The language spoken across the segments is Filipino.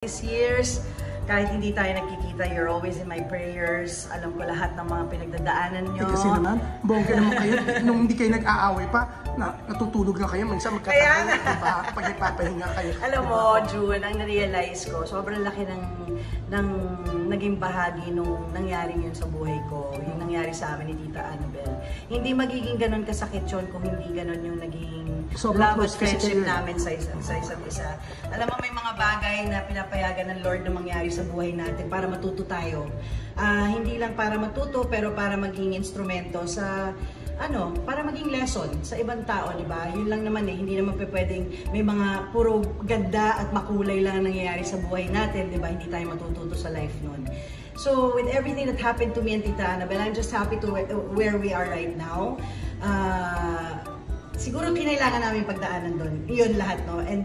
These years, kahit hindi tayo nagkikita, you're always in my prayers. Alam ko lahat ng mga pinagdadaanan nyo. Kasi naman, bongga naman kayo. Nung hindi kayo nag-aaway pa, natutulog na kayo. Minsan magkatagal, diba? Pag nagpapahinga kayo. Alam mo, June, ang na-realize ko, sobrang laki ng naging bahagi nung nangyari yun sa buhay ko. Yung nangyari sa amin ni Tita Annabel. Hindi magiging ganun kasakit yun kung hindi ganun yung naging love at friendship namin sa isa't isa. Alam mo, may mga bagay na pinapayagan ng Lord na mangyari sa buhay natin para matuto tayo. Hindi lang para matuto, pero para maging instrumento sa para maging lesson sa ibang tao, di ba? Yun lang naman hindi naman pwedeng may mga puro ganda at makulay lang ang nangyayari sa buhay natin, di ba? Hindi tayo matututo sa life nun. So, with everything that happened to me and Tita Annabel, I'm just happy to where we are right now. Siguro kinailangan namin pagdaanan doon. Yun lahat, no? And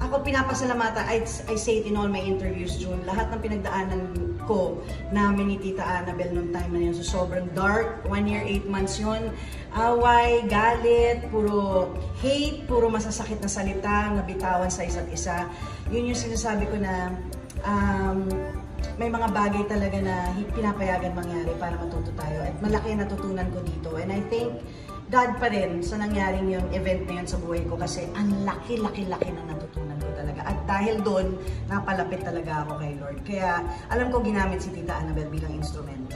ako pinapasalamatan, I say it in all my interviews, June, lahat ng pinagdaanan ko namin ni Tita Annabel noong time na yun. So, sobrang dark, 1 year, 8 months yun. Away, galit, puro hate, puro masasakit na salita, nabitawan sa isa't isa. Yun yung sinasabi ko na may mga bagay talaga na pinapayagan mangyari para matuto tayo. At malaki natutunan ko dito. And I think God pa rin sa nangyaring yung event na yun sa buhay ko kasi ang laki-laki na natutunan ko talaga. At dahil doon, napalapit talaga ako kay Lord. Kaya alam ko ginamit si Tita Annabel bilang instrumento.